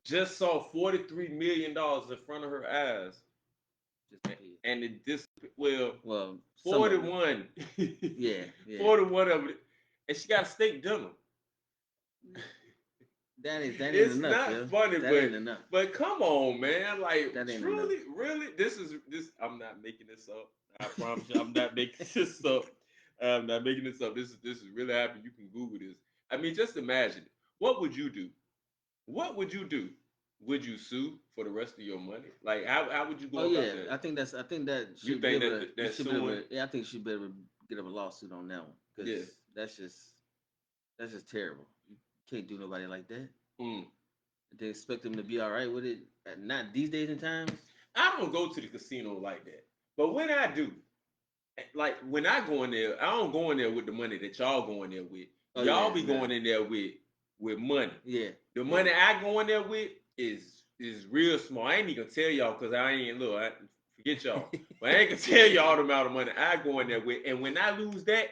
just saw $43 million in front of her eyes, Disappeared. and it dis well Well, some of it. 41, Yeah, yeah. 41 of it, and she got steak dinner. That ain't It's enough, not yo. funny, That ain't enough. but come on, man. Like That ain't enough. truly, really, this is this. I'm not making this up. I promise you, I'm not making this up. I'm not making this up. This is really happening. You can Google this. I mean, just imagine it. What would you do? What would you do? Would you sue for the rest of your money? Like, how would you Oh go about yeah, that? I think that You should be think able to. You that should be able suing? to. Yeah, I think you should be able to get up a lawsuit on that one because Yeah. that's just that's just terrible. You can't do nobody like that. Mm. They expect them to be all right with it. Not these days and times. I don't go to the casino like that, but when I do, like when I go in there, I don't go in there with the money that y'all go in there with. Oh Y'all yeah, be nah. going in there with money. Yeah, The yeah. money I go in there with is real small. I ain't even gonna tell y'all because I ain't look. Forget y'all. But I ain't gonna tell y'all the amount of money I go in there with. And when I lose that,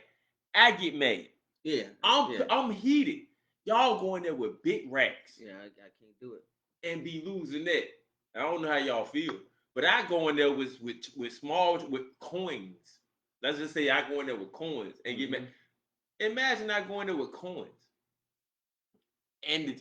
I get mad. Yeah, yeah, I'm heated. Y'all go in there with big racks yeah. I can't do it. and be losing that. I don't know how y'all feel, but I go in there with small with coins. Let's just say I go in there with coins and get mad. Mm-hmm. Imagine I go in there with coins and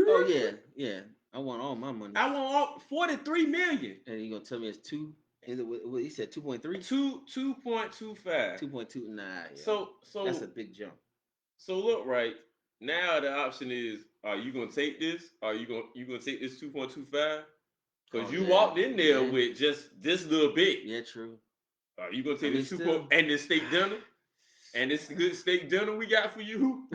Oh yeah, yeah. I want all my money. I want all 43 million. And you gonna tell me it's two? Is it what he said? 2.3? 2.25. 2.2? Nah, yeah. So That's so a big jump. so look right now the option is are you gonna take this? Are you gonna take this 2.25? Because Oh you yeah, walked in there yeah, with just this little bit. yeah. True. Are you gonna I take mean, this two point still. and this steak dinner? And this good steak dinner we got for you?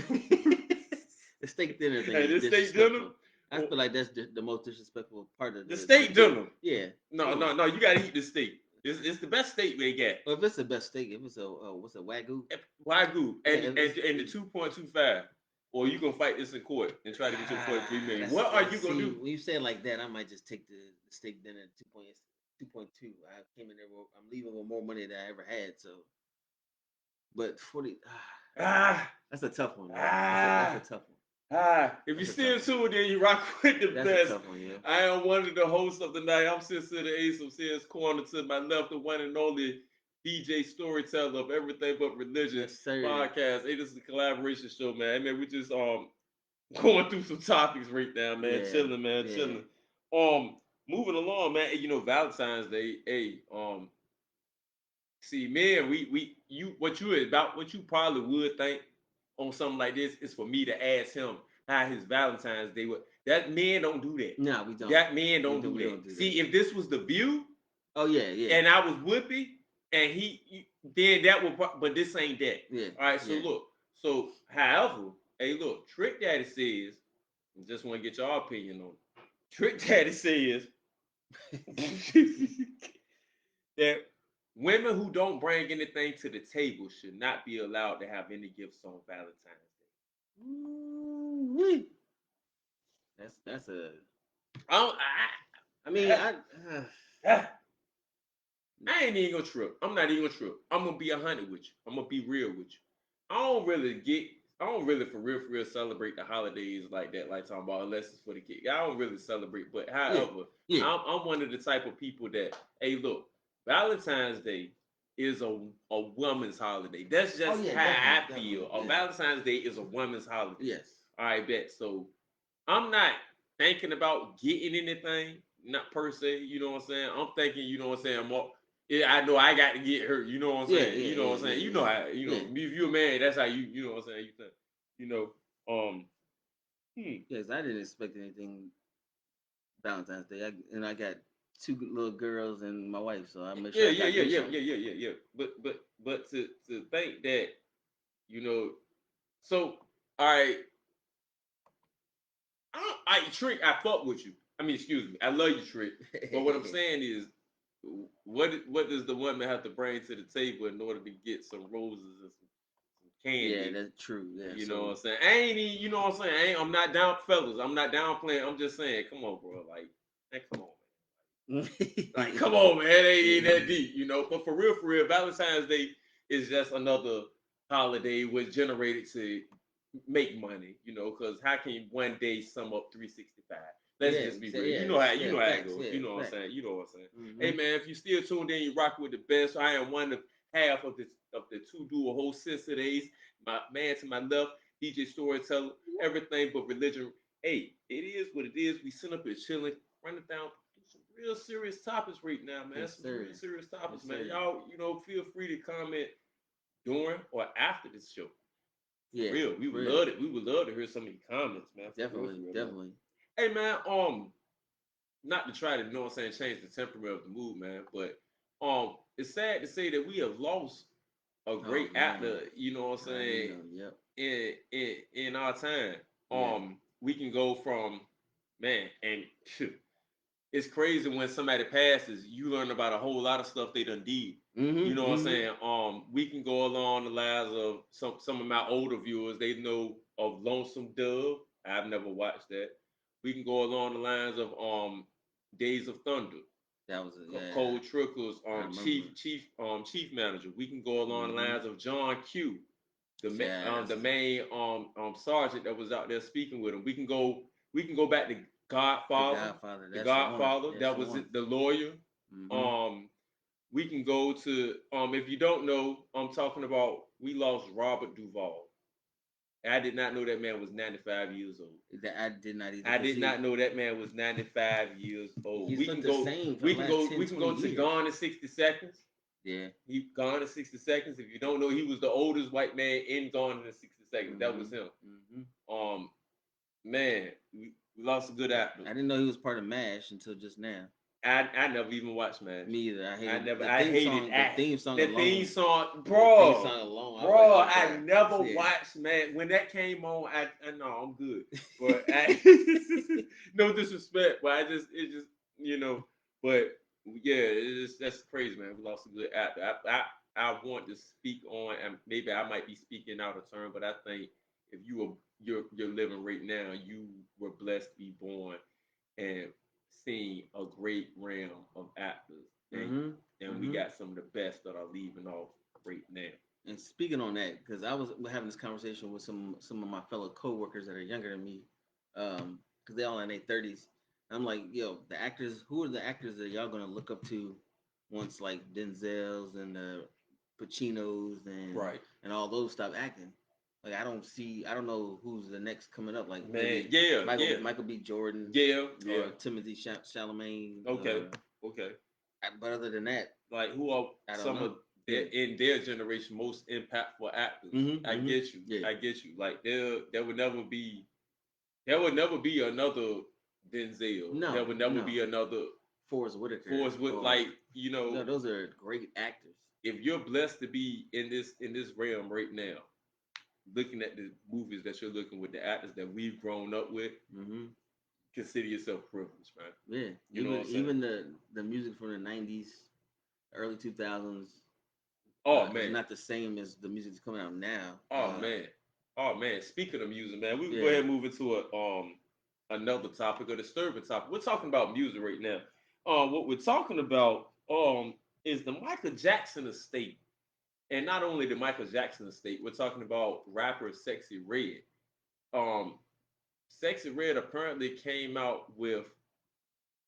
The steak dinner thing And is this steak dinner? disrespectful. I Or feel like that's the most disrespectful part of the the steak dinner. dinner. Yeah, No, yeah. no, no, you gotta eat the steak. It's the best steak they got. Well, if it's the best steak, if it's a what's a wagyu? Wagyu Yeah, and if and, and the it's 2.25. Or you gonna fight this in court and try to get your 43 million. that's What are you gonna see do? when you say it like that, I might just take the steak dinner at 2.2. I came in there. I'm leaving with more money than I ever had. So, but 40. Ah, That's a tough one, yo. That's a ah. tough one. If you That's a still tough one. tuned in, you rock with the That's a best. tough one, yo. I am one of the hosts of the night. I'm Sister the Ace of Sins Corner. To my left, the one and only DJ Storyteller of Everything But Religion Yes, sir. podcast. Hey, this is a collaboration show, man. Hey, man, we just going through some topics right now, man. Yeah, Chilling, man, yeah. chilling. Moving along, man. Hey, Valentine's Day. Hey, see, man, we you what you probably would think on something like this is for me to ask him how his Valentine's Day was. That man don't do that. No, we don't. That man don't do We that. don't do that. See, if this was the view Oh yeah, yeah, and I was Whoopi and then that would, but this ain't that. yeah, All right, so yeah. look, so however, hey, look, Trick Daddy says, just want to get your opinion on it. Trick Daddy says that women who don't bring anything to the table should not be allowed to have any gifts on Valentine's Ooh-wee. That's a. Day. I, I mean, I, uh, I, I ain't even gonna trip. I'm not even gonna trip. I'm gonna be 100 with you. I'm gonna be real with you. I don't really get. I don't really for real celebrate the holidays like that, like talking about unless it's for the kid. I don't really celebrate, but yeah, however, yeah. I'm one of the type of people that, hey, look, Valentine's Day is a woman's holiday. That's Oh just yeah, how definitely, I definitely. feel. A Yeah. Valentine's Day is a woman's holiday. Yes. All right, bet. So I'm not thinking about getting anything, not per se. You know what I'm saying? I'm thinking, you know what I'm saying? More, yeah, I know I got to get hurt. You know what I'm Yeah, saying? yeah, You know yeah, what I'm saying? yeah, You know yeah, how yeah. if you're a man, that's how you know what I'm saying. You think, you know, um, Yes, I didn't expect anything Valentine's Day. And I got two little girls and my wife, so I make yeah, sure I yeah, got yeah, them yeah, something. yeah, yeah, yeah, yeah. But to think that you know, so all right, I Trick, I fuck with you. I mean, excuse me, I love you, Trick. But what I'm saying is, what does the woman have to bring to the table in order to get some roses and some Yeah, candy? that's true. Yeah, You know what so I'm saying? I ain't even, you know what I'm saying? I'm not down, fellas. I'm not downplaying. I'm just saying, come on, bro. Like, man, come on, man. Like, come on, man. It ain't that deep, you know. But for real, Valentine's Day is just another holiday was generated to make money, you know, because how can one day sum up 365? Let's Yeah, just be real. yeah, You yeah, know how it facts, goes. yeah, You know what I'm facts. saying. You know what I'm saying. Mm-hmm. Hey man, if you still tuned in, you rocking with the best. I am one of half of the two dual host sister days. My man to my left, DJ Storyteller, everything but religion. Hey, it is what it is. We sit up here chilling, running down some real serious topics right now, man. Yes, Some sir. real serious topics, Yes, man. sir. Y'all, you know, feel free to comment during or after this show. For Yeah, real, we for would real. love it. We would love to hear some of your comments, man. Definitely, For real, man. definitely. Hey, man. Not to try to, you know what I'm saying, change the temperament of the mood, man, but it's sad to say that we have lost a Oh great man, actor. You know what I'm I saying? know. Yep. In our time, Yeah. we can go from man, and it's crazy when somebody passes, you learn about a whole lot of stuff they done did. You Mm-hmm. know what I'm Mm-hmm. saying? We can go along the lines of some of my older viewers. They know of Lonesome Dove. I've never watched that. We can go along the lines of Days of Thunder, That was a, yeah. Cold Trickles, I remember. Chief Manager. We can go along the Mm-hmm. lines of John Q, Yeah, the that's main sergeant that was out there speaking with him. We can go back to the Godfather, Godfather. That's the one. That's that the was one. it, the lawyer. Mm-hmm. Um, we can go to if you don't know, I'm talking about we lost Robert Duvall. I did not know that man was 95 years old. That I did not either. I Cause did not know that man was 95 years old. he's looked the same for the last 10, We can 20 go to years. Gone in 60 Seconds. Yeah. He Gone in 60 Seconds. If you don't know, he was the oldest white man in Gone in 60 Seconds. That Mm-hmm. was him. Mm-hmm. Um, man, we lost a good actor. I didn't know he was part of MASH until just now. I never even watched MASH. Me either. I I hated never. the I theme hated song. The act. theme song The theme alone. song, The theme bro. song alone. I was like, Bro, I'm I done. never Yeah. watched, man. When that came on, I know I'm good. But no disrespect, but it just you know. But yeah, that's crazy, man. We lost a good actor. I want to speak on, and maybe I might be speaking out of turn, but I think if you're living right now, you were blessed to be born and seen a great realm of actors, Mm-hmm. and we Mm-hmm. got some of the best that are leaving off right now. And speaking on that, because I was having this conversation with some of my fellow coworkers that are younger than me, because they all in their 30s. I'm like, yo, the actors. Who are the actors that y'all gonna look up to once like Denzel's and Pacinos Right, and all those stop acting? Like I don't know who's the next coming up. Like man. maybe Yeah, yeah, Michael B. Jordan yeah, yeah. or Timothy Chalamet. Okay, okay. But other than that, Like who are I don't some of know. Yeah. in their generation most impactful actors? Mm-hmm. I Mm-hmm. get you. Yeah. I get you. Like there would never be another Denzel. There No. would never No. be another Forrest Whitaker Forrest with or like you know no, those are great actors. if you're blessed to be in this realm right now, looking at the movies that you're looking with the actors that we've grown up with, Mm-hmm. consider yourself privileged, man. Yeah, You know what I'm saying? even the music from the '90s, early 2000s Oh is man, not the same as the music that's coming out now. oh man, oh man. Speaking of music, man, we can go Yeah, ahead and move into a another topic, a disturbing topic. We're talking about music right now. What we're talking about is the Michael Jackson estate, and not only the Michael Jackson estate. We're talking about rapper Sexy Red. Um, Sexy Red apparently came out with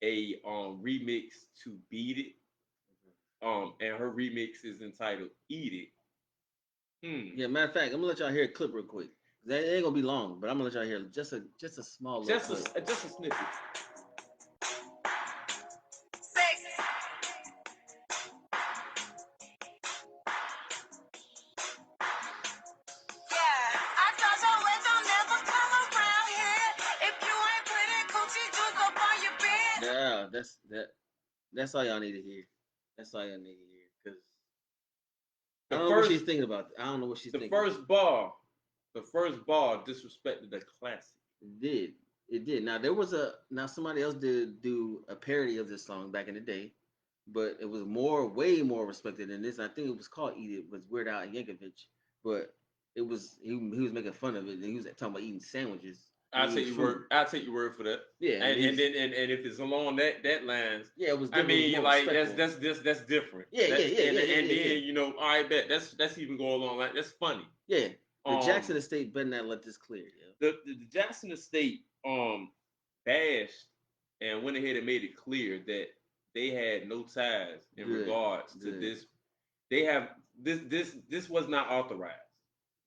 a remix to Beat It. And her remix is entitled Eat It. Hmm. yeah. Matter of fact, I'm gonna let y'all hear a clip real quick. That ain't gonna be long, but I'm gonna let y'all hear just a small little clip. Just a snippet. Yeah, that's all y'all need to hear. That's all y'all need to hear because I The don't know what she's first thinking about. I don't know what she's the thinking. the first bar disrespected the classic. It did. It did. Now there was now somebody else did do a parody of this song back in the day, but it was way more respected than this. I think it was called "Eat It" was Weird Al Yankovic, but it was he was making fun of it. And he was talking about eating sandwiches and eating food. I'll take your word for that. Yeah, and And then and if it's along that lines, yeah, it was I different. It was mean more like respectful. that's different. Yeah, yeah, That's yeah, yeah, yeah, and yeah, yeah. then you know I bet that's even go along like that's funny. Yeah, The Um, Jackson Estate better not let this clear, yo. the Jackson Estate bashed and went ahead and made it clear that they had no ties in Good, regards to good. this. They have this was not authorized.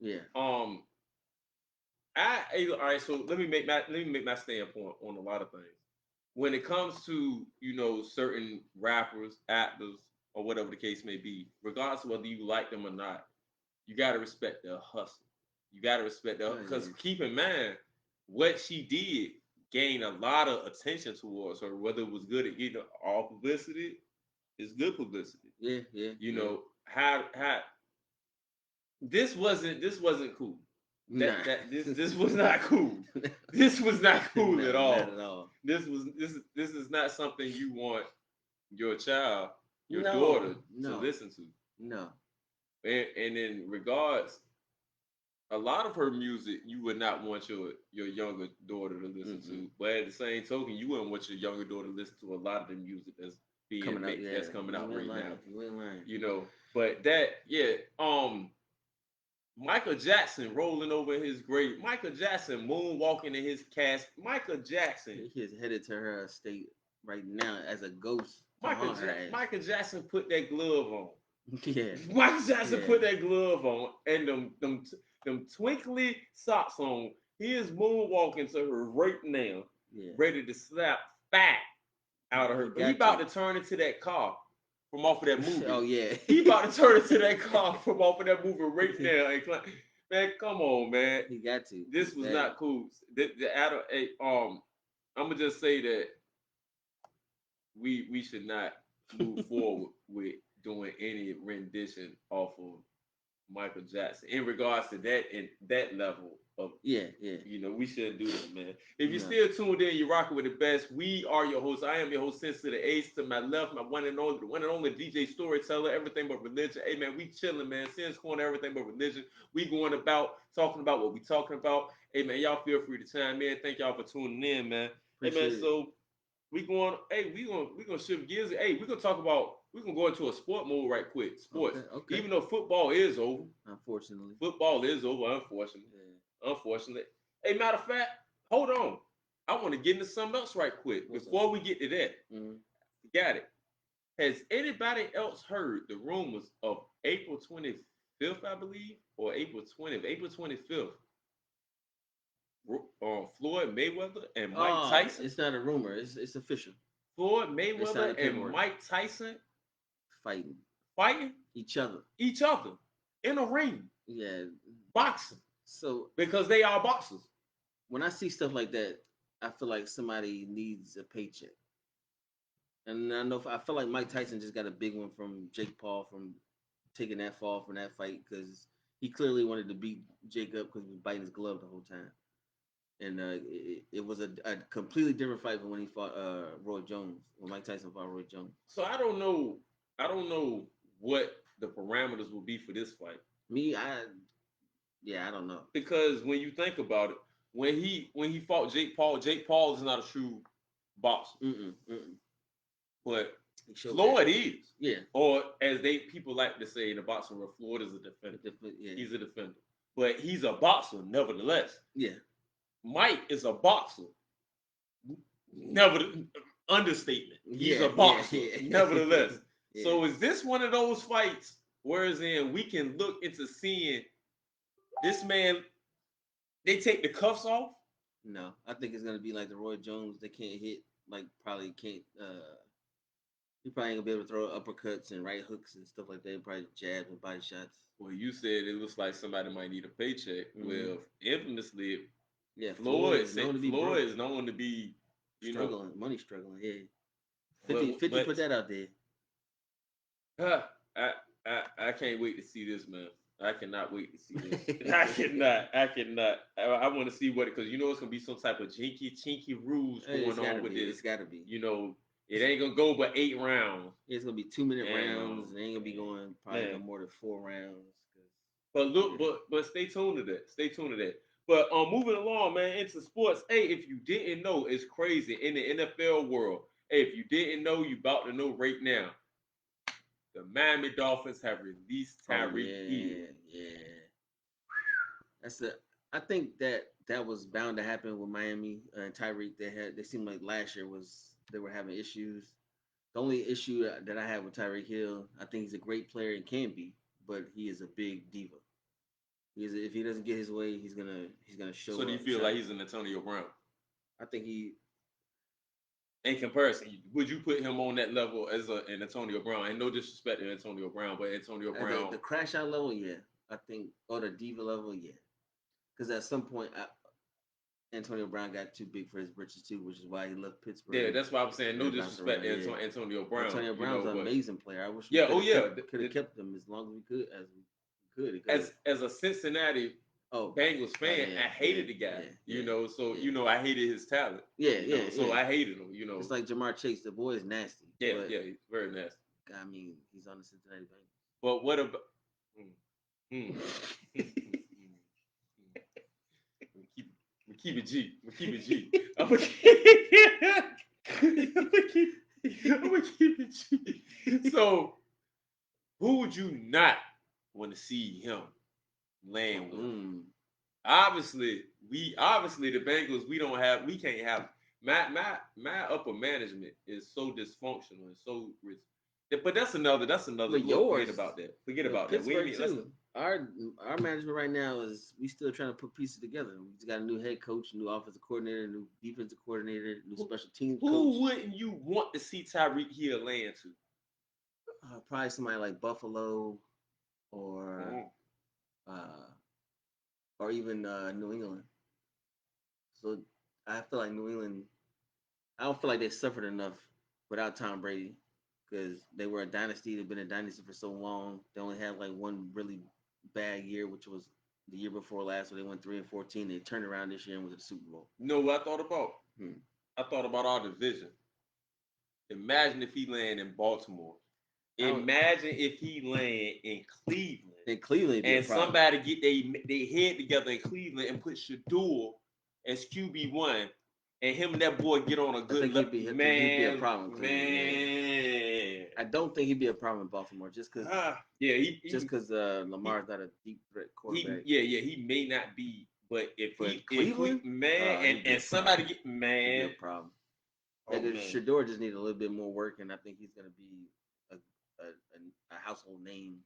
Yeah. Um, all right. So let me make my standpoint on a lot of things. When it comes to certain rappers, actors, or whatever the case may be, regardless of whether you like them or not, you gotta respect their hustle. You gotta respect their Oh, because yeah. keep in mind what she did gained a lot of attention towards her, whether it was good at getting all publicity, it's good publicity. Yeah, yeah, You yeah. know, how this wasn't cool. Nah. This was not cool. This was not cool at No, not all. at all. This is not something you want your child, your No, daughter to no, listen to. no. And in regards, a lot of her music you would not want your younger daughter to listen Mm-mm. to. But at the same token, you wouldn't want your younger daughter to listen to a lot of the music Coming out, yeah. that's coming out You ain't right now. lying. You ain't lying. But that yeah, Michael Jackson rolling over in his grave. Michael Jackson moonwalking in his cast. Michael Jackson. He is headed to her estate right now as a ghost to haunt her ass. Michael Jackson put that glove on. Yeah, Michael Jackson yeah. put that glove on and them twinkly socks on. He is moonwalking to her right now, Yeah. ready to slap fat out of He her. He got about to. to turn into that car from off of that movie. Oh yeah. He about to turn into that car from off of that movie right now. Man, come on, man. He got to. This was not cool. I'm gonna just say that we should not move forward with doing any rendition off of Michael Jackson in regards to that and that level of Yeah, yeah. we shouldn't do that, man. If you're No. still tuned in, you're rocking with the best. We are your hosts. I am your host, Sense to the Ace. To my left, my the one and only DJ Storyteller, everything but religion. Hey man, we chilling, man. Sense corner, everything but religion. We going about talking about what we talking about. Hey man, y'all feel free to chime in. Thank y'all for tuning in, man. Hey man, Appreciate it. so we gonna shift gears. Hey, we're gonna go into a sport mode right quick. Sports. Okay, okay. Even though football is over. Unfortunately. Football is over, unfortunately. Yeah. Unfortunately. Hey, matter of fact, hold on. I want to get into something else right quick. What's Before we get to that. Mm-hmm. Got it. Has anybody else heard the rumors of April 25th, I believe, or April 20th, April 25th? Floyd Mayweather and Mike Tyson. It's not a rumor. It's official. Floyd They Mayweather signed the and paperwork. Mike Tyson Fighting fighting each other. each other in a ring, Yeah. boxing, So because they are boxers. when I see stuff like that, I feel like somebody needs a paycheck. And I feel like Mike Tyson just got a big one from Jake Paul from taking that fall from that fight because he clearly wanted to beat Jake up because he was biting his glove the whole time. And it was a completely different fight from when he fought Roy Jones, when Mike Tyson fought Roy Jones. So I don't know. I don't know what the parameters will be for this fight. Me, I don't know. Because when you think about it, when he fought Jake Paul is not a true boxer. But Floyd is. Yeah. Or as people like to say in the boxing world, Floyd is a defender. Yeah. He's a defender. But he's a boxer, nevertheless. Yeah. Mike is a boxer. Never understatement. He's a boxer, nevertheless. Yeah. So is this one of those fights whereas in we can look into seeing this man, they take the cuffs off? No, I think it's gonna be like the Roy Jones. They can't hit, like probably can't. He probably ain't gonna be able to throw uppercuts and right hooks and stuff like that. Probably jabs and body shots. Well, you said it looks like somebody might need a paycheck. Well, infamously, yeah, Floyd is known to be struggling, money struggling. Yeah, 50 but put that out there. I can't wait to see this, man. I cannot wait to see this. I cannot. I want to see what because it's gonna be some type of chinky rules going on with this. It's gotta be. It ain't gonna go but 8 rounds. It's gonna be 2-minute rounds. It ain't gonna be going probably no more than 4 rounds. But look, but stay tuned to that. Stay tuned to that. But moving along, man, into sports. Hey, if you didn't know, it's crazy in the NFL world. Hey, if you didn't know, you about to know right now. The Miami Dolphins have released Tyreek Hill. Yeah. That's a. I think that was bound to happen with Miami and Tyreek. They seemed like last year was they were having issues. The only issue that I have with Tyreek Hill, I think he's a great player and can be, but he is a big diva. If he doesn't get his way, he's gonna So show do you up. feel like he's an Antonio Brown? I think he In comparison, would you put him on that level as an Antonio Brown? And no disrespect to Antonio Brown, but Antonio at Brown. the crash out level, yeah. I think or the diva level, yeah. Because at some point, Antonio Brown got too big for his britches too, which is why he left Yeah, Pittsburgh that's why I'm saying and no then bounced disrespect around. to Yeah, Antonio Brown, Antonio Brown's an but amazing player. I wish we yeah, oh yeah, could have kept him as long as we could because as a Cincinnati oh Bengals oh fan, yeah I hated the guy, so yeah I hated his talent, so yeah. I hated him, Just like Jamar Chase, the boy is nasty, yeah, but yeah, he's very nasty. I mean he's on the Cincinnati But what about? Mm, mm, mm, mm, Bengals. mm, mm. We keep it G. We keep it G. I'm gonna keep, I'm gonna keep, I'm gonna keep it G. So, who would you not want to see him land with? mm. Obviously the Bengals we can't have my upper management is so dysfunctional and so but that's another But we'll forget yours, about that. Forget but about that. We Pittsburgh need let's too. Our management right now is we still trying to put pieces together. We just got a new head coach, new offensive coordinator, new defensive coordinator, new who, special teams coach. who wouldn't you want to see Tyreek Hill land to? Probably somebody like Buffalo or Mm. uh, or even New England. So I feel like New England. I don't feel like they suffered enough without Tom Brady because they were a dynasty. They've been a dynasty for so long. They only had like one really bad year, which was the year before last, where they went 3-14. They turned around this year and went to the Super Bowl. You know what I thought about? Hmm. I thought about our division. Imagine if he land in Baltimore. I don't. Imagine if he land in Cleveland In Cleveland, be a and problem. somebody get they head together in Cleveland and put Shador as QB1 and him and that boy get on a I good think he'd be a man, problem in Cleveland. Yeah, man. I don't think he'd be a problem in Baltimore Yeah, just because he Lamar's not a deep threat he quarterback. yeah yeah he may not be, but But Cleveland, man he'd be a and problem. somebody get He'd be a man. problem. Oh Like man. Shador just needs a little bit more work, and I think he's going to be a household name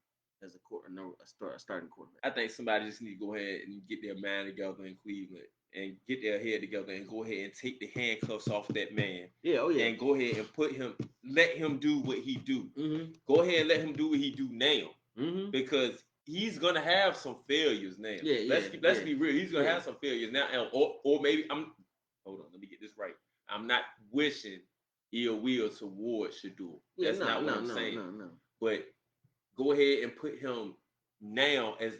as a starting quarterback. I think somebody just need to go ahead and get their mind together in Cleveland and get their head together and go ahead and take the handcuffs off that man Yeah, oh yeah. and go ahead and let him do what he do. Mm-hmm. Go ahead and let him do what he do now Mm-hmm. because he's gonna have some failures now. Yeah, Let's be real. He's gonna yeah. have some failures now, or maybe I'm. Hold on, let me get this right. I'm not wishing ill will towards Shador. Yeah, That's no, not what no, I'm no, saying. no, no. But go ahead and put him now as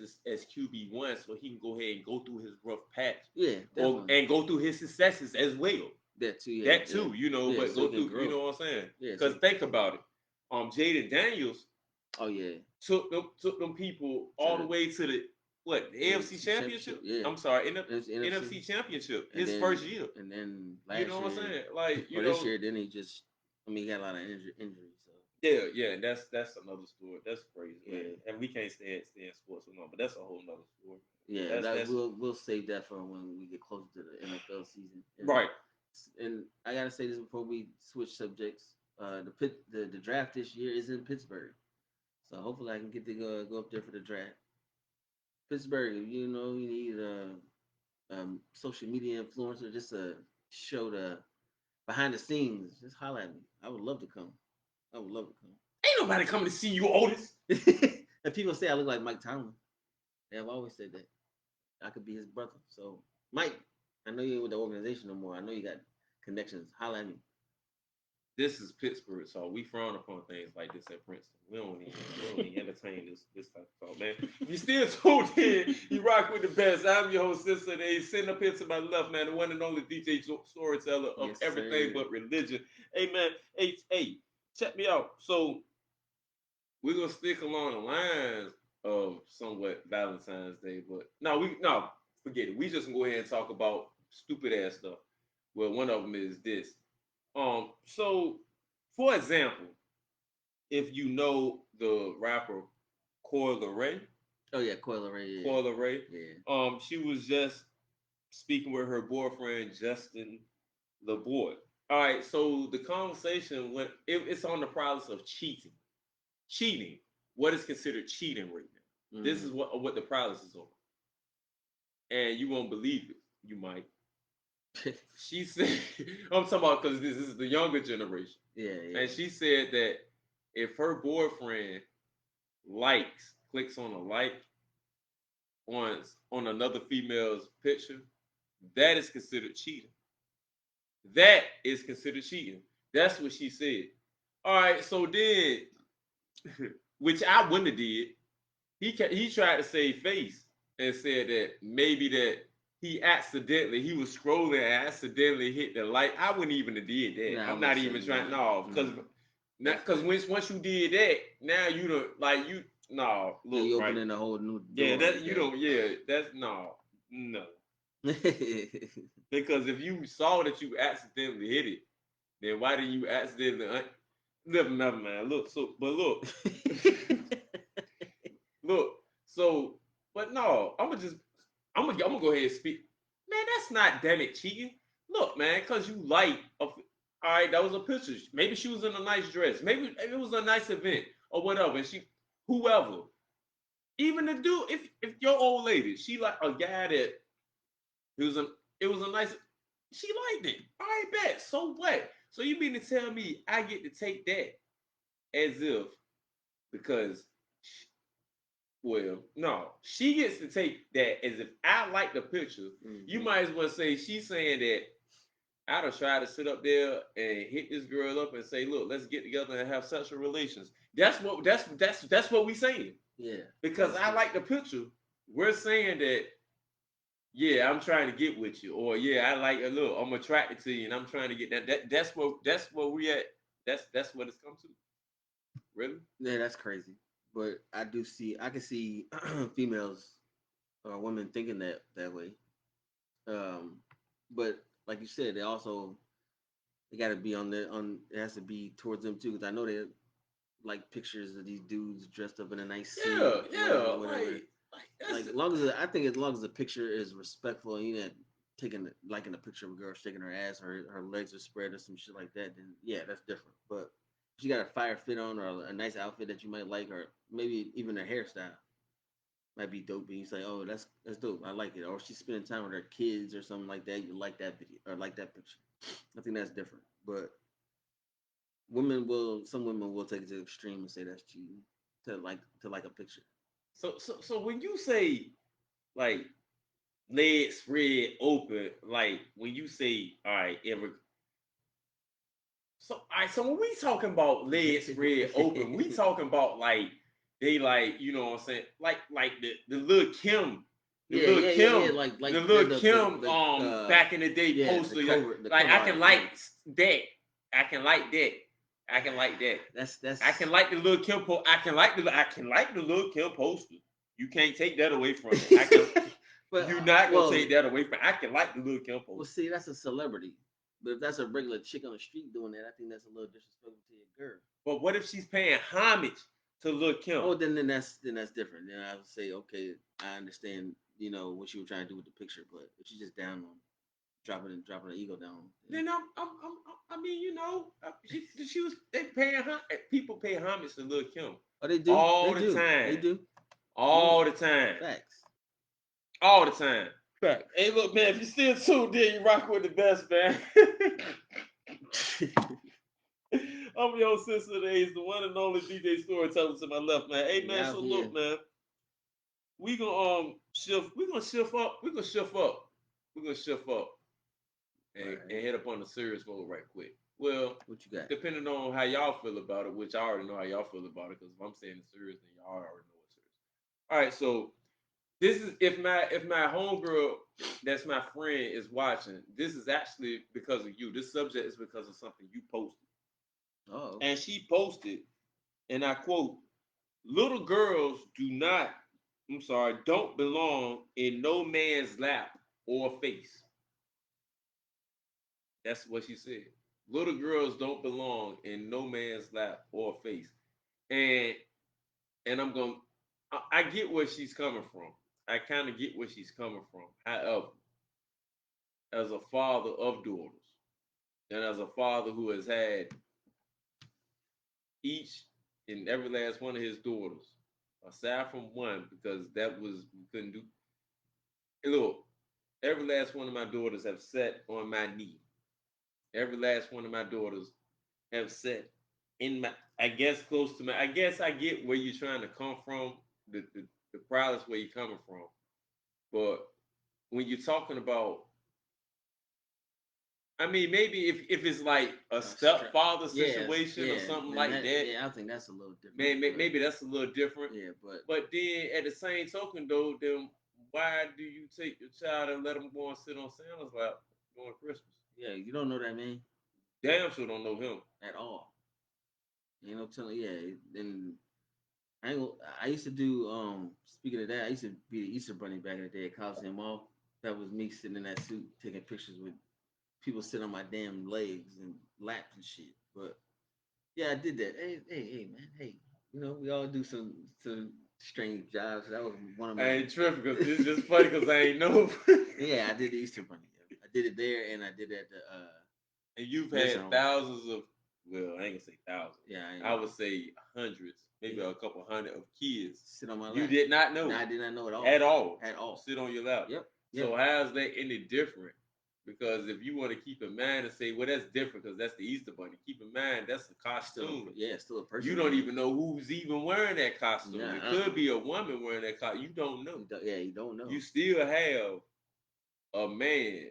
QB1 so he can go ahead and go through his rough patch Yeah, or definitely. and go through his successes as well. That too, yeah, That yeah. too, Yeah, but so he go can through, you grow. know what I'm saying? Yeah, Because think about it. Jaden Daniels oh yeah. took them people To all the way to the what the AFC NFC Championship. Championship, yeah. I'm sorry, in the NFC. NFC Championship And his then first year. and then You last know what I'm year saying? Like or this year, then he just he got a lot of injuries. So yeah, that's another story. That's crazy, man. yeah. And we can't stay in sports or not, but that's a whole nother story. Yeah, that That's we'll save that for when we get closer to the NFL season. right. And I gotta say this before we switch subjects. The draft this year is in Pittsburgh, so hopefully I can get to go up there for the draft. Pittsburgh, you need a social media influencer just to show the behind the scenes. Just holler at me. I would love to come. I would love to Ain't nobody coming to see you, Otis. come. And people say I look like Mike Tomlin. They have always said that. I could be his brother. So, Mike, I know you ain't with the organization no more. I know you got connections. Holla at me. This is Pittsburgh, so we frown upon things like this at Princeton. We don't even entertain this type of talk, man. If you still tuned in, you rock with the best. I'm your host, Sister. They sitting up here to my left, man, the one and only DJ storyteller of Yes, everything sir. but religion. Hey, man, hey, check me out. So we're gonna stick along the lines of somewhat Valentine's Day, but no, forget it. We just gonna go ahead and talk about stupid ass stuff. Well, one of them is this. So for example, if you know the rapper Coil Ray, Oh yeah, Coil Ray. Yeah, Coil Ray. yeah. She was just speaking with her boyfriend Justin LeBoy. All right, so the conversation went. It's on the process of cheating. Cheating. What is considered cheating right now? This is Mm-hmm. what the process is on, and you won't believe it. You might. She said, "I'm talking about because this is the younger generation," Yeah, and yeah. she said that if her boyfriend clicks on a like on another female's picture, that is considered cheating. That is considered cheating. That's what she said. All right, so then, which I wouldn't have did. He tried to save face and said that maybe that he was scrolling and accidentally hit the like. I wouldn't even have did that. Nah, I I'm wouldn't not say even trying. nah. No, because Nah. not That's because facts. once you did that, now you don't like you. No, Yeah, look you right. opening a whole new Yeah, door that with you that. don't. Yeah, that's no. Because if you saw that you accidentally hit it, then why didn't you accidentally? Never mind. Look, so but look, look. So, but no, I'm gonna go ahead and speak. Man, that's not damn it cheating. Look, man, cause you like. All right, that was a picture. Maybe she was in a nice dress. Maybe it was a nice event or whatever. And whoever, even the dude, if your old lady, she like a guy that it was a, it was a nice. She liked it. All right, bet. So what? So you mean to tell me I get to take that as if because well, no, she gets to take that as if I like the picture. You Mm-hmm. might as well say she's saying that I'd have tried to sit up there and hit this girl up and say, "Look, let's get together and have sexual relations." That's what we saying Yeah, because I basically. like the picture. We're saying that yeah, I'm trying to get with you, or yeah, I like a look, I'm attracted to you, and I'm trying to get that's where we at. That's what it's come to. Really? Yeah, that's crazy. But I can see females or women thinking that way. Um, but like you said, they got to be on. It has to be towards them too, because I know they like pictures of these dudes dressed up in a nice suit, Yeah, whatever, yeah. whatever. That's Like long as I think as long as the picture is respectful, and you know, taking liking a picture of a girl shaking her ass, her legs are spread or some shit like that, then yeah, that's different. But if she got a fire fit on or a nice outfit that you might like, or maybe even her hairstyle might be dope, and you say, oh, that's dope, I like it. Or she's spending time with her kids or something like that, you like that video or like that picture. I think that's different. But some women will take it to the extreme and say that's cheating to like a picture. so when you say like legs spread open, like when you say all right, so when we talking about legs spread open, we talking about like they like you know what I'm saying, like the little Kim, the Yeah, little yeah, yeah, yeah. Kim, the like little Kim the back in the day yeah, poster the like cover I can art. like Yeah, that, I can like that, I can like that. I that's can like the little Kim I can like the little Kim poster. You can't take that away from me. I can but you not gonna well, take that away from me. I can like the little Kim well, poster. see, that's a celebrity. But if that's a regular chick on the street doing that, I think that's a little disrespectful to your girl. But what if she's paying homage to Lil Kim? Oh, then that's different. Then I would say, okay, I understand, what you were trying to do with the picture, but if she's just down on dropping her ego down, then Then I mean, you know, she was they paying people pay homage to Lil Kim oh, they do, all the they time, do. all the time, Facts. all the time. Facts. Hey, look, man, if you still tuned in, you rock with the best, man. I'm your sister today, the one and only DJ Storyteller to my left, man. Hey, We man, out so here. look, man, we gonna shift up, we gonna shift up, we gonna shift up, All and right. hit up on the serious mode right quick. Well, What you got? depending on how y'all feel about it, which I already know how y'all feel about it, because if I'm saying it's serious, then y'all already know it's serious. All right, so this is if my homegirl that's my friend is watching, this is actually because of you. This subject is because of something you posted. Oh, And she posted, and I quote, little girls don't belong in no man's lap or face. That's what she said. Little girls don't belong in no man's lap or face. And and I'm going. I get where she's coming from. I kind of get where she's coming from. However, as a father of daughters, and as a father who has had each and every last one of his daughters, aside from one, because that was we couldn't do. Look, every last one of my daughters have sat on my knee. Every last one of my daughters have sat in my. I guess close to my. I guess I get where you're trying to come from. The prowess where you're coming from, but when you're talking about, I mean, maybe if it's like a stepfather Yeah, situation or yeah, something then like that, that, yeah, I think that's a little different. man, maybe that's a little different. Yeah, But then at the same token, though, then why do you take your child and let them go and sit on Santa's lap during Christmas? yeah, you don't know that man Damn sure don't know him. at all. You know, telling yeah, and I ain't, I used to do speaking of that, I used to be the Easter bunny back in the day at Coliseum Mall. That was me sitting in that suit taking pictures with people sitting on my damn legs and laps and shit. But yeah, I did that. Hey, man, hey, you know, we all do some strange jobs. That was one of I my. ain't tripping because it's just funny because I ain't know. Yeah, I did the Easter bunny. I did it there, and I did it at the And you've nursing had home. thousands of, well, I ain't gonna say thousands. Yeah, I would say hundreds, maybe yeah. a couple hundred of kids. Sit on my You lap. did not know No, I did not know at all. at all. At all. Sit on your lap. Yep. Yep. So how's that any different? Because if you want to keep in mind and say, well, that's different because that's the Easter Bunny. Keep in mind that's a costume. Still a person. You don't even know who's even wearing that costume. Nah, It could be a woman wearing that costume. You don't know. You don't know You still have a man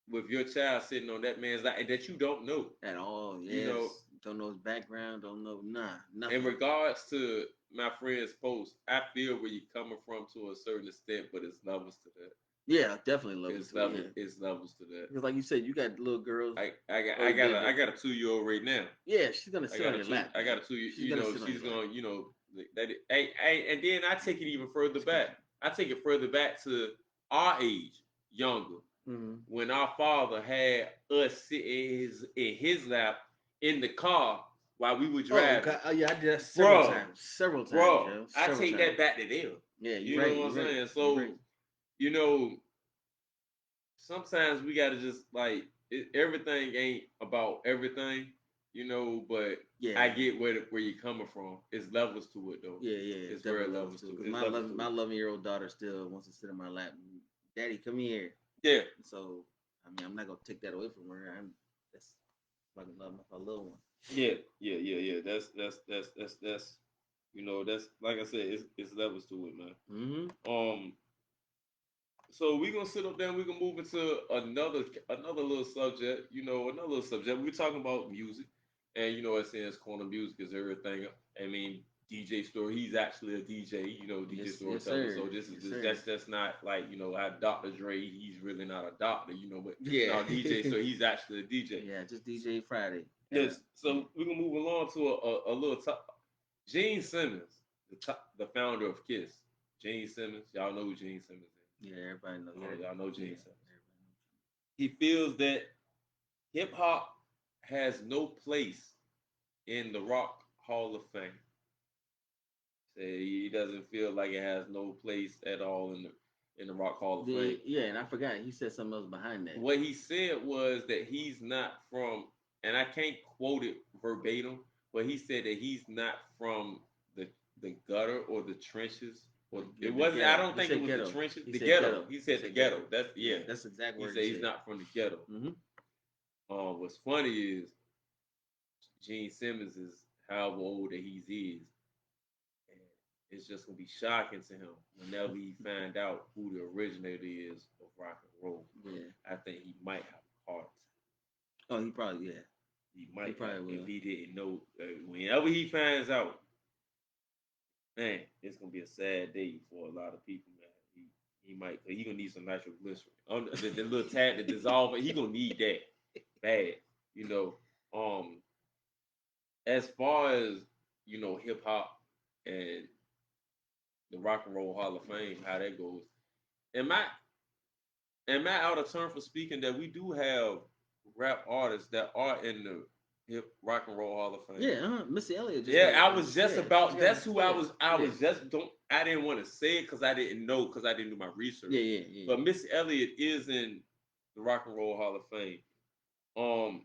with your child sitting on that man's lap that you don't know. at all. You Yes, know, don't know his background. Don't know in nothing. regards to my friend's post, I feel where you're coming from to a certain extent, but it's levels to that. Yeah, definitely love it It's to it. levels. Yeah, It's levels to that. because like you said, you got little girls. I got a I got a 2 year old right now. Yeah, she's gonna I sit got on a your two. lap. I Man. got a 2 year. She's gonna sit on She's your lap. going. That. And then I take it even further back. I take it further back to our age, younger, Mm-hmm. when our father had us sit in his lap in the car while we were Oh driving. God! Oh yeah, I did that Bro, several times, bro, yo, I several take times. that back to them. Yeah, You you're know right. what I'm You're right. saying? You're So, right. you know, sometimes we gotta just like everything ain't about everything, but Yeah, I get where you're coming from. It's levels to it though. yeah. It's It's very definitely levels levels to to it. it. Because It's levels to my it. 11-year-old daughter still wants to sit on my lap. Daddy, come here. Yeah. So I mean, I'm not gonna take that away from her. That's fucking love my little one. Yeah. That's that's like I said, it's levels to it, man. Mm-hmm. So we're gonna sit up there and we're gonna move into another little subject, another little subject. We're talking about music. And it says corner music is everything. I mean, DJ Story, he's actually a DJ, DJ Yes, Storyteller. sir. So this is Yes, this sir. that's not like, how Dr. Dre, he's really not a doctor, but Yeah. no DJ, so he's actually a DJ. Yeah, just DJ Friday. Yes. So we're gonna move along to a little top. Gene Simmons, the founder of Kiss. Gene Simmons, y'all know who Gene Simmons is. Yeah, everybody know. Oh, y'all know Gene Simmons. Everybody He feels that hip hop has no place in the Rock Hall of Fame. Say he doesn't feel like it has no place at all in the Rock Hall of Fame. Yeah, and I forgot he said something else behind that. What he said was that he's not from, and I can't quote it verbatim, but he said that he's not from the the gutter or the trenches. Or it wasn't. I don't think it was the trenches. The ghetto. He said the ghetto. That's yeah. That's the exact He word. said he's not from the ghetto. Mm-hmm. What's funny is Gene Simmons is however old that he is, and it's just gonna be shocking to him whenever he find out who the originator is of rock and roll. Yeah. I think he might have a heart attack. Oh, he probably yeah. He might He probably will. if he didn't know. Whenever he finds out, man, it's gonna be a sad day for a lot of people, man. He might he gonna need some nitroglycerin. The little tad to dissolve it. He gonna need that bad, you know. As far as hip hop and the Rock and Roll Hall of Fame, how that goes. Am I am I out of turn for speaking that we do have rap artists that are in the Hip Rock and Roll Hall of Fame. Yeah, Missy Elliott just Yeah, got I was just yeah, she about. got That's who I yeah, was. I yeah, was just don't. I didn't want to say it because I didn't know because I didn't do my research. yeah, yeah, yeah. But Miss Elliott is in the Rock and Roll Hall of Fame. Um,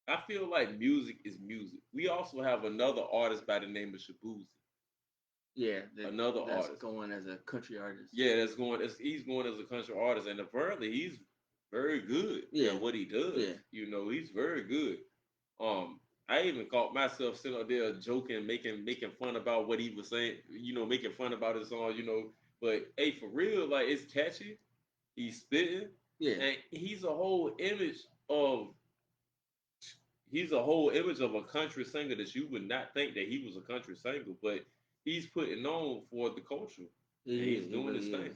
I feel like music is music. We also have another artist by the name of Shabuzi. Yeah, Another that's artist. going as a country artist. Yeah, that's going. He's going as a country artist, and apparently he's very good Yeah, at what he does. yeah. You know, he's very good. Um, I even caught myself sitting up there joking, making fun about what he was saying. You know, making fun about his song. You know, but hey, for real, like it's catchy. He's spitting, Yeah, and of he's a whole image of a country singer that you would not think that he was a country singer, but he's putting on for the culture, and he he's is. He doing his really is. thing.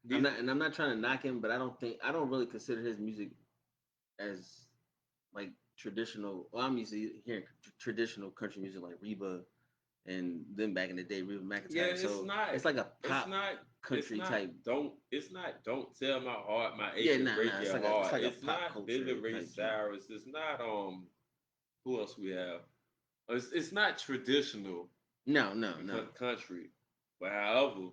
He's I'm not trying to knock him, but I don't really consider his music as like traditional. Well, I'm used to hearing traditional country music like Reba and then back in the day, Reba Yeah, McEntire. So it's like a it's pop not, it's country not, type. it's not, don't tell my heart, my ache Yeah, and break it's your like heart. a It's pop not Billy culture Ray type joint. Cyrus. It's not, who else we have? It's not traditional No. country. But however,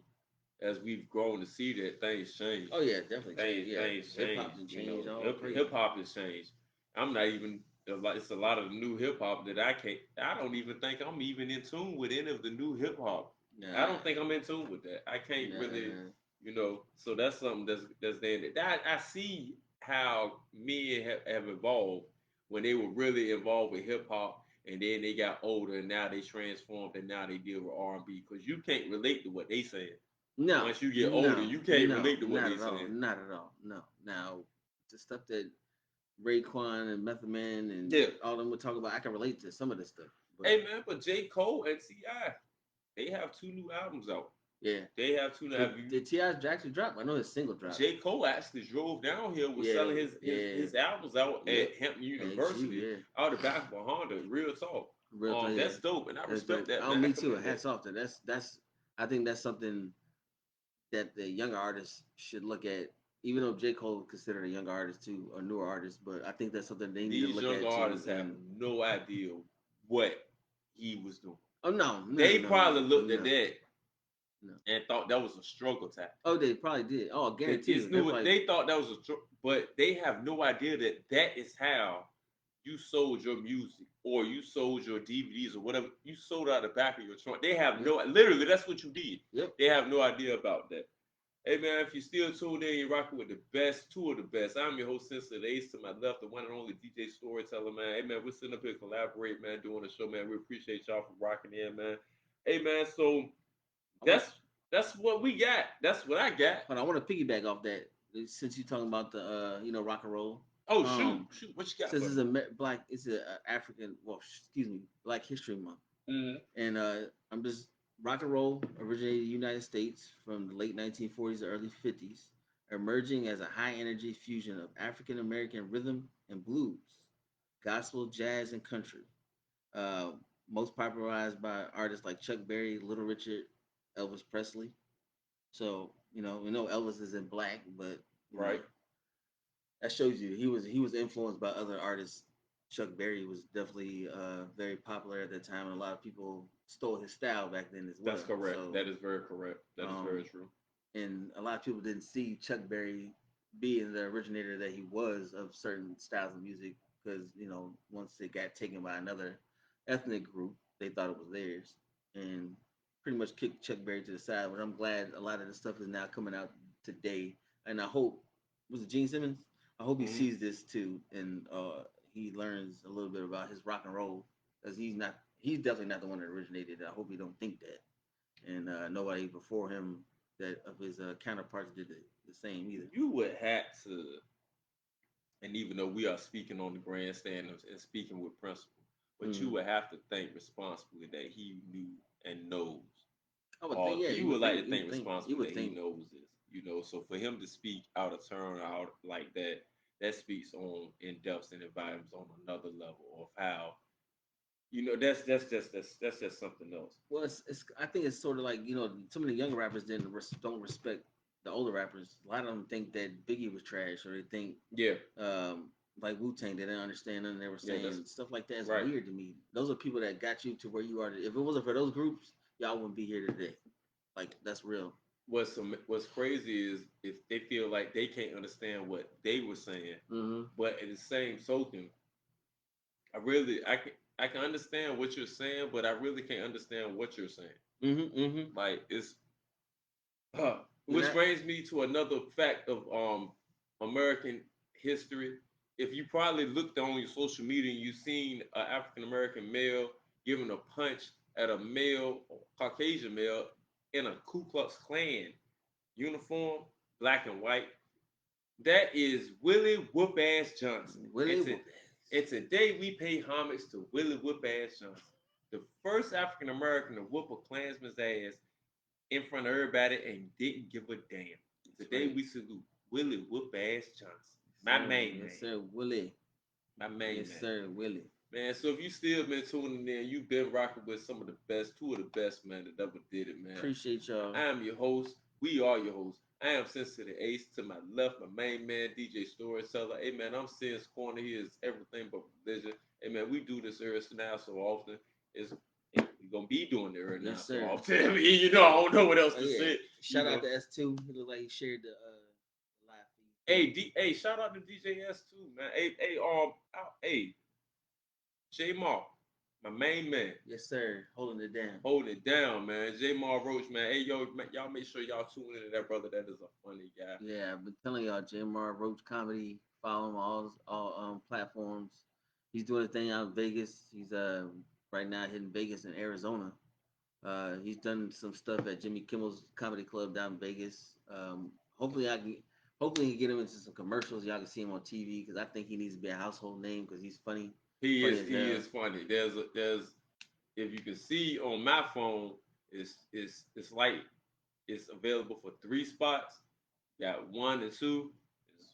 as we've grown to see that things change, Oh yeah, definitely changed. Yeah, things hip change. hop and You know, changed all hip crazy. hop has changed. I'm not even like it's a lot of the new hip hop that I can't. I don't even think I'm even in tune with any of the new hip hop. I Nah, don't think I'm in tune with that. I can't really, nah. So that's something that's there. That I see how men have evolved when they were really involved with hip hop, and then they got older, and now they transformed, and now they deal with R&B because you can't relate to what they saying. No, Once you get older, no, you can't no, relate to what not they at all. saying. Not at all. No. Now, the stuff that Raekwon and Method Man and Yeah. all them would talk about, I can relate to some of this stuff. But Hey man, but J. Cole and T.I., they have two new albums out. yeah, They have two new albums. did T.I. actually drop? I know his single dropped. J. Cole actually drove down here was Yeah, selling yeah, his albums out yep. at Hampton As you, University yeah. out of the back of a Honda. Real talk. Real talk, yeah. That's dope, and I That's respect dope. that, Oh, man. I me too. commend that. Hats off to that's. I think that's something that the younger artists should look at. Even though J. Cole is considered a younger artist too, a newer artist, but I think that's something they need to These look young at too. artists have And no idea what he was doing. oh no, They probably looked at no, that no. and thought that was a struggle tactic. Oh, they probably did. Oh, I They guarantee just you, they're knew it. probably. They thought that was a struggle, but they have no idea that that is how you sold your music or you sold your DVDs or whatever. You sold out the back of your trunk. They have Yep, no, literally, that's what you did. yep. They have no idea about that. Hey man, if you still tuned in, you're rocking with the best, two of the best. I'm your host, Sensei the Ace, to my left, the one and only DJ Storyteller, man. Hey man, we're sitting up here collaborate, man, doing the show, man. We appreciate y'all for rocking in, man. Hey man, so I want. that's that's what we got. That's what I got. Hold on, I want to piggyback off that since you're talking about the rock and roll. Oh shoot, Um, shoot, what you got since for it's me? a black, it's a African. Well, excuse me, Black History Month, Mm-hmm. and I'm just rock and roll originated in the United States from the late 1940s to early 50s, emerging as a high energy fusion of African American rhythm and blues, gospel, jazz, and country. Uh, Most popularized by artists like Chuck Berry, Little Richard, Elvis Presley. So we know Elvis is in black, but you know Right. that shows you he was influenced by other artists. Chuck Berry was definitely very popular at that time, and a lot of people stole his style back then as That's well. correct. So, That is very correct. That is very um, true. and a lot of people didn't see Chuck Berry being the originator that he was of certain styles of music because once it got taken by another ethnic group, they thought it was theirs and pretty much kicked Chuck Berry to the side. But I'm glad a lot of the stuff is now coming out today, and I hope was it Gene Simmons? I hope he Mm-hmm. sees this too and he learns a little bit about his rock and roll because he's definitely not the one that originated it. I hope he don't think that and nobody before him that of his counterparts did the same either. You would have to, and even though we are speaking on the grandstand and speaking with principle, but you Mm-hmm. would have to think responsibly that he knew and knows. I would think, Or yeah, you would like to you think would think, you responsibly would that he think. knows this. So for him to speak out of turn out like that, that speaks on in depth and it vibes on another level of how that's just something else. Well, I think it's sort of like some of the younger rappers don't respect the older rappers. A lot of them think that Biggie was trash, or they think Yeah. like Wu Tang, they didn't understand nothing they were Yeah, that's saying. Stuff like that is right. weird to me. Those are people that got you to where you are. If it wasn't for those groups, y'all wouldn't be here today. Like that's real. What's crazy is if they feel like they can't understand what they were saying, Mm-hmm. but in the same token, I can understand what you're saying, but I really can't understand what you're saying. Mm-hmm. Mm-hmm. Like it's And which brings me to another fact of American history. If you probably looked on your social media and you seen an African American male giving a punch at a male, Caucasian male in a Ku Klux Klan uniform, black and white, that is Willie Whoop Ass Johnson. Willie And, to, Whoop and today we pay homage to Willie Whoop Ass Johnson, the first African American to whoop a Klansman's ass in front of everybody and didn't give a damn. That's Today right. we salute Willie Whoop Ass Johnson, my Sir. main Yes, man, sir. Willie. my main Yes, man. sir. Willie. Man, so if you still been tuning in, you've been rocking with some of the best, two of the best, man, that ever did it, man. Appreciate y'all. I am your host. We are your hosts. I am Sensitive Ace. To my left, my main man, DJ Storyteller. Hey, man, I'm Sin's Corner. He is everything but religion. Hey, man, we do this here now so often. It's we're going to be doing it right now Yes, so sir. often. I mean, I don't know what else Oh to yeah. say. You Shout out know. to S2. He looked like he shared the live feed too. Hey, shout out to DJ S too, man. Hey, J Mar, my main man. Yes, sir. Holding it down. Holding it down, man. J Mar Roach, man. Hey, yo, man, y'all make sure y'all tune into that brother. That is a funny guy. Yeah, I've been telling y'all, Jamar Roach Comedy. Follow him all platforms. He's doing a thing out in Vegas. He's right now hitting Vegas and Arizona. He's done some stuff at Jimmy Kimmel's Comedy Club down in Vegas. Hopefully I can. Hopefully, he can get him into some commercials. Y'all can see him on TV because I think he needs to be a household name because he's funny, funny as He hell. is funny. There's if you can see on my phone, it's like it's available for 3 spots. Got 1 and 2. It's a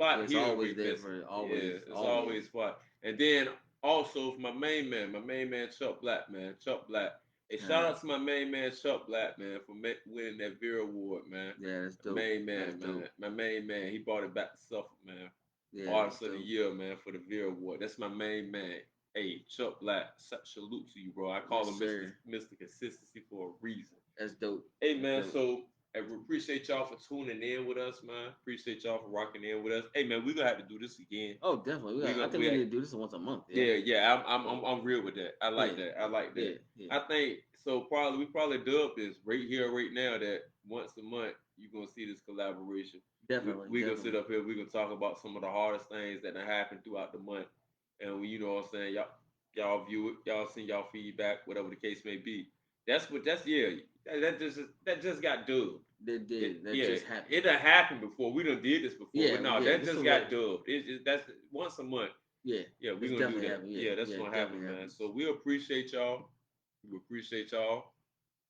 Yeah, spot it's here where always you there missing. for Yeah, always, it's always. always a spot. And then also for my main man Chuck Black, man, Chuck Black. Hey, shout Uh, out to my main man Chuck Black, man, for winning that Vera Award, man. yeah, that's My dope. main That's man, man, dope. my main man. He brought it back to Suffolk, man. Yeah, that's Artist of the dope. year, man, for the Vera Award. That's my main man. Hey, Chuck Black, salute to you, bro. I call Yes, him Mr. sir. Mr. Consistency for a reason. That's dope. Hey That's man, dope. so hey, we appreciate y'all for tuning in with us, man. Appreciate y'all for rocking in with us. Hey man, we gonna have to do this again. Oh, definitely. We I gonna think we need to do this once a month. Yeah. yeah. Yeah. I'm real with that. I Yeah. like that. I like Yeah. that. Yeah. I think so. We probably dub this right here, right now. That once a month you gonna see this collaboration. Definitely. We gonna sit Definitely. up here. We gonna talk about some of the hardest things that have happened throughout the month, and you know what I'm saying. Y'all view it. Y'all send y'all feedback, whatever the case may be. That's yeah. That just got dubbed. That did. That Yeah, just happened. it done happened before. We done did this before, but Yeah. no, Yeah. that This just was a. got dubbed. That's once a month. Yeah. Yeah, we're It's gonna do definitely that. happened. Yeah. Yeah, that's Yeah. gonna It happen, definitely man. happens. So we appreciate y'all. We appreciate y'all.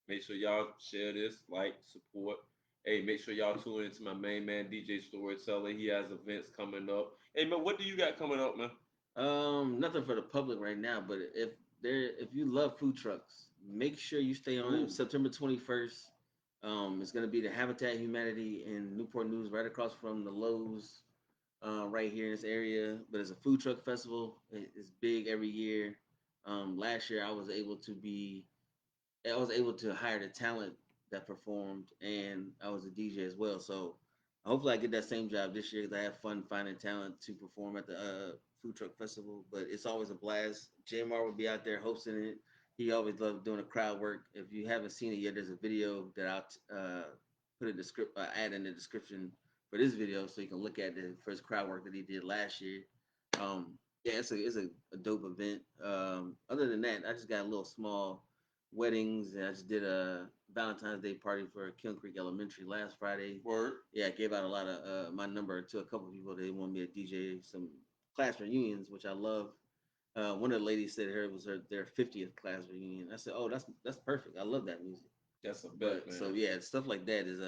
Make sure y'all share this, like, support. Hey, make sure y'all tune into my main man, DJ Storyteller. He has events coming up. Hey man, what do you got coming up, man? Nothing for the public right now, but if you love food trucks, make sure you stay on Ooh, September 21st. It's gonna be the Habitat Humanity in Newport News, right across from the Lowe's, right here in this area. But it's a food truck festival. It's big every year. Last year I was able to hire the talent that performed, and I was a DJ as well. So hopefully I get that same job this year because I have fun finding talent to perform at the food truck festival. But it's always a blast. JMR will be out there hosting it. He always loves doing the crowd work. If you haven't seen it yet, there's a video that I'll put a add in the description for this video so you can look at the first crowd work that he did last year. Yeah, it's a dope event. Other than that, I just got a little small weddings, and I just did a Valentine's Day party for Kiln Creek Elementary last Friday. word. Yeah, I gave out a lot of my number to a couple of people. They want me to DJ some class reunions, which I love. One of the ladies said her it was their 50th class reunion. I said, "Oh, that's perfect. I love that music." That's a bet, But so man. yeah, stuff like that is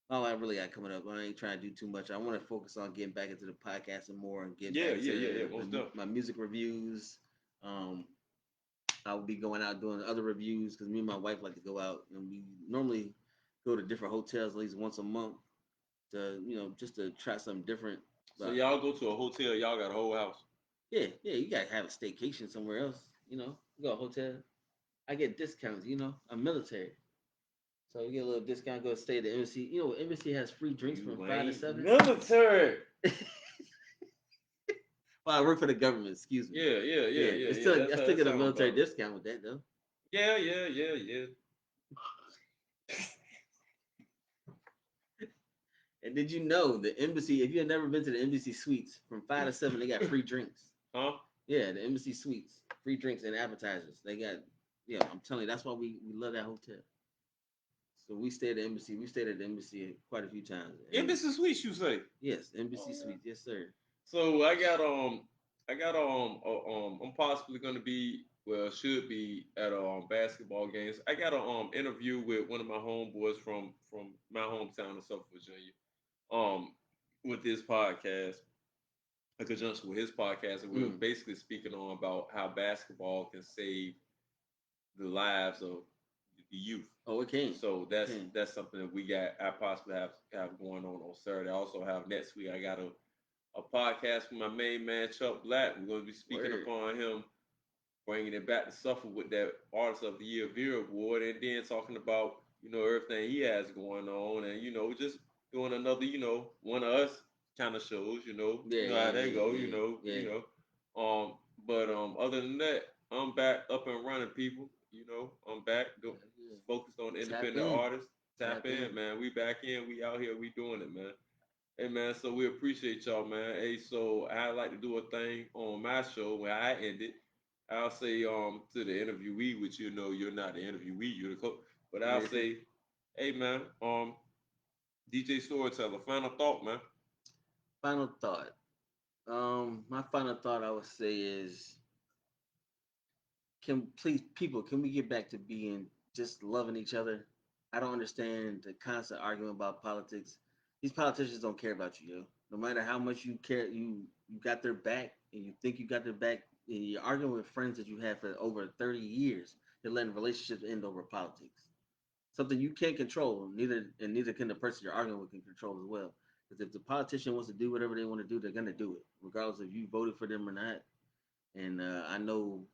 all I really got coming up. I ain't trying to do too much. I want to focus on getting back into the podcasting more and get Yeah, back yeah, yeah, yeah. to Most definitely. my music reviews. Um, I will be going out doing other reviews because me and my wife like to go out, and we normally go to different hotels at least once a month to just to try something different. So y'all go to a hotel. Y'all got a whole house. Yeah, yeah, you gotta have a staycation somewhere else. You know, you go to a hotel. I get discounts. You know, I'm military, so you get a little discount. Go stay at the embassy. You know, embassy has free drinks from You 5 to 7. ain't military. Well, I work for the government. Excuse me. Yeah, yeah, yeah, Yeah, yeah, it's yeah. still That's I how still that get a sound, military brother. discount with that though. Yeah, yeah, yeah, yeah. And did you know the embassy? If you have never been to the embassy suites, from 5 to 7, they got free drinks. Huh? Yeah, the embassy suites, free drinks and appetizers. They got. Yeah, I'm telling you, that's why we love that hotel. So we stayed at the embassy. We stayed at the embassy quite a few times. And Embassy Suites, you say? yes, Oh embassy yeah. suites. Yes, sir. So I'm possibly gonna be, well, should be at basketball games. I got a interview with one of my homeboys from my hometown of Suffolk, Virginia. Um, with this podcast, in conjunction with his podcast, and we were Mm. basically speaking on about how basketball can save the lives of the youth. Oh, it came. So It that's came. that's something that we got. I possibly have going on Saturday. I also have next week. I got a podcast with my main man Chuck Black. We're going to be speaking Word. upon him bringing it back to Suffolk with that Artist of the Year Veer Award, and then talking about everything he has going on, and just doing another one of us kind of shows. Yeah, You know how they yeah, go. yeah, yeah. But other than that, I'm back up and running, people. I'm back Yeah. focused on Tap independent in. artists. Tap Tap in. in, man. We back in. We out here. We doing it, man. Hey man, so we appreciate y'all, man. Hey, so I like to do a thing on my show where I end it. I'll say to the interviewee, which you're not the interviewee, you're the coach. But I'll Yeah. say, hey man, DJ Storyteller, final thought, man. Final thought. My final thought I would say is, can please people, can we get back to being just loving each other? I don't understand the constant argument about politics. These politicians don't care about you, yo. No matter how much you care, you got their back, and you think you got their back, and you're arguing with friends that you had for over 30 years. They're letting relationships end over politics. Something you can't control. Neither can the person you're arguing with can control as well. Because if the politician wants to do whatever they want to do, they're gonna do it, regardless if you voted for them or not. And I know,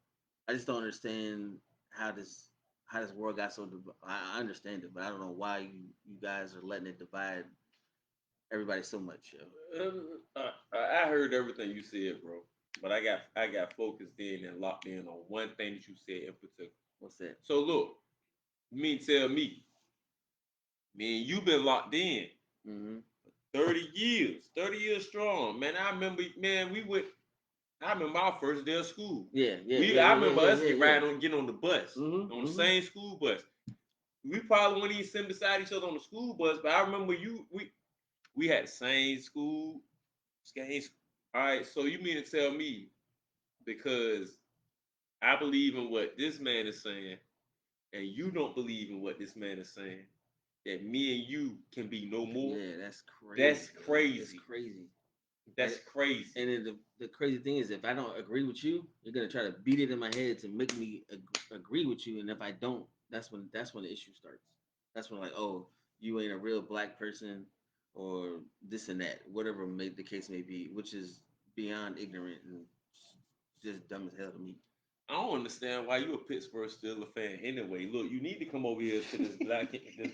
I just don't understand how this world got so. I understand it, but I don't know why you guys are letting it divide everybody so much, yo. I heard everything you said, bro. But I got focused in and locked in on one thing that you said in particular. What's that? So look, you mean tell me and you been locked in Mm-hmm. 30 years strong, man. I remember, man, I remember our first day of school. Yeah, yeah, yeah, I yeah, yeah, remember yeah, us yeah, yeah. getting on the bus, Mm-hmm. on the Mm-hmm. same school bus. We probably wouldn't even sit beside each other on the school bus, but I remember we had the same school, same. All right, so you mean to tell me because I believe in what this man is saying, and you don't believe in what this man is saying, that me and you can be no more? Yeah, that's crazy. That's That's crazy. crazy. And That's crazy. and then the crazy thing is, if I don't agree with you, you're gonna try to beat it in my head to make me agree with you. And if I don't, that's when the issue starts. That's when, like, oh, you ain't a real black person, or this and that, whatever the case may be, which is beyond ignorant and just dumb as hell to me. I don't understand why you a Pittsburgh Steelers fan anyway. Look, you need to come over here to this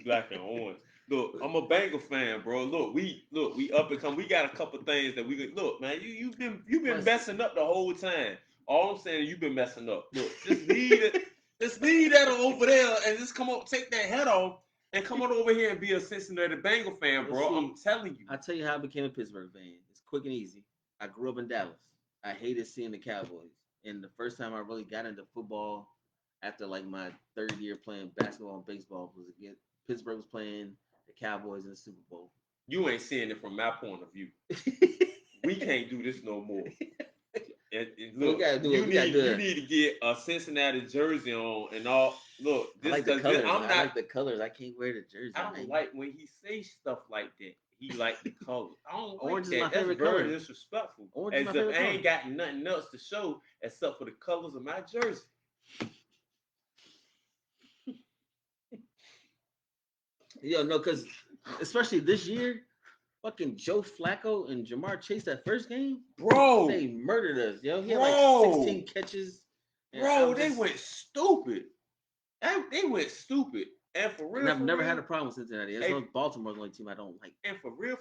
black and orange. Look, I'm a Bengal fan, bro. Look, we up and come. We got a couple things that we could look, man. You've been But messing up the whole time. All I'm saying is you've been messing up. Look, just leave that over there and just come on, take that head off and come on over here and be a Cincinnati Bengal fan, well, bro. I'm see, telling you. I tell you how I became a Pittsburgh fan. It's quick and easy. I grew up in Dallas. I hated seeing the Cowboys. And the first time I really got into football after like my third year playing basketball and baseball was against Pittsburgh was playing the Cowboys in the Super Bowl. You ain't seeing it from my point of view. We can't do this no more. And So we look, gotta do you it. We gotta need do you it. need to get a Cincinnati jersey on and all. Look, I this like the because colors. I'm I not. like the colors. I can't wear the jersey, I don't man. like when he say stuff like that. He like the colors. I don't like Orange is my that. That's favorite very color. disrespectful. Orange is As my if favorite I color. ain't got nothing else to show except for the colors of my jersey. Yo, no, because especially this year, fucking Joe Flacco and Jamar Chase that first game, bro, they murdered us, yo. He had like bro, 16 catches, and bro. I'm They just went stupid. They went stupid. And and I've for never had real, a problem with Cincinnati. As hey, long as Baltimore's the only team I don't like. and for real,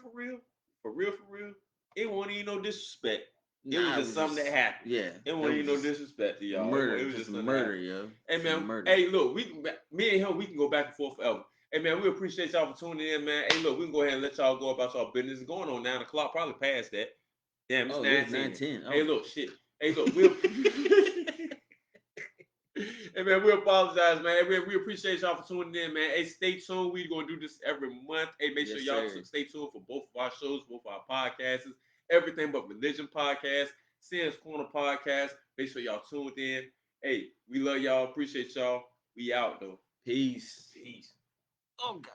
it wasn't even no disrespect. It was Nah, it just was something that just happened. yeah, It that wasn't was even no just disrespect to y'all. murder, It was just just something that murder, happened. yo, Hey just man, murder. hey look, me and him, we can go back and forth forever. Hey man, we appreciate y'all for tuning in, man. Hey look, we can go ahead and let y'all go about y'all business. It's going on 9 o'clock, probably past that. Damn, it's Oh, it is 9:10. 9-10. Hey Oh, look, shit. Hey look, we'll. Hey man, we apologize, man. Hey, we appreciate y'all for tuning in, man. Hey, stay tuned. We're gonna do this every month. Hey, make sure yes, y'all sir. stay tuned for both of our shows, both of our podcasts, everything but religion podcast, Sin's Corner podcast. Make sure y'all tuned in. Hey, we love y'all. Appreciate y'all. We out though. Peace. Peace. Oh God.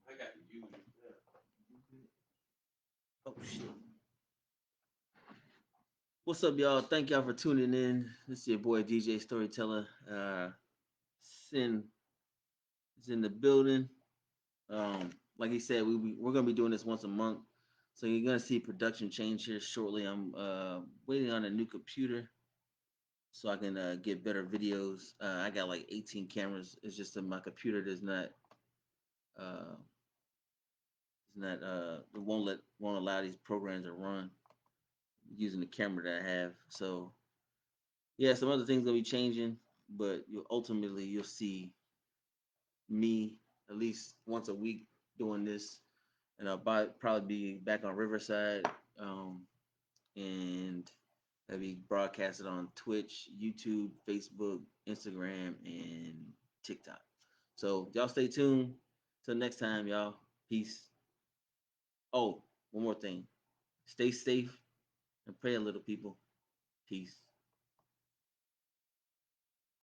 I got to use it. Oh shit. What's up, y'all? Thank y'all for tuning in. This is your boy DJ Storyteller. Sin is in the building. Like he said, we're gonna be doing this once a month, so you're gonna see production change here shortly. I'm waiting on a new computer so I can get better videos. I got like 18 cameras. It's just that my computer uh, it won't allow these programs to run using the camera that I have. So yeah, some other things gonna be changing, but you'll see me at least once a week doing this, and probably be back on Riverside, and that'll be broadcasted on Twitch, YouTube, Facebook, Instagram, and TikTok. So y'all stay tuned. Till next time, y'all. Peace. Oh, one more thing. Stay safe and pray a little, people. Peace.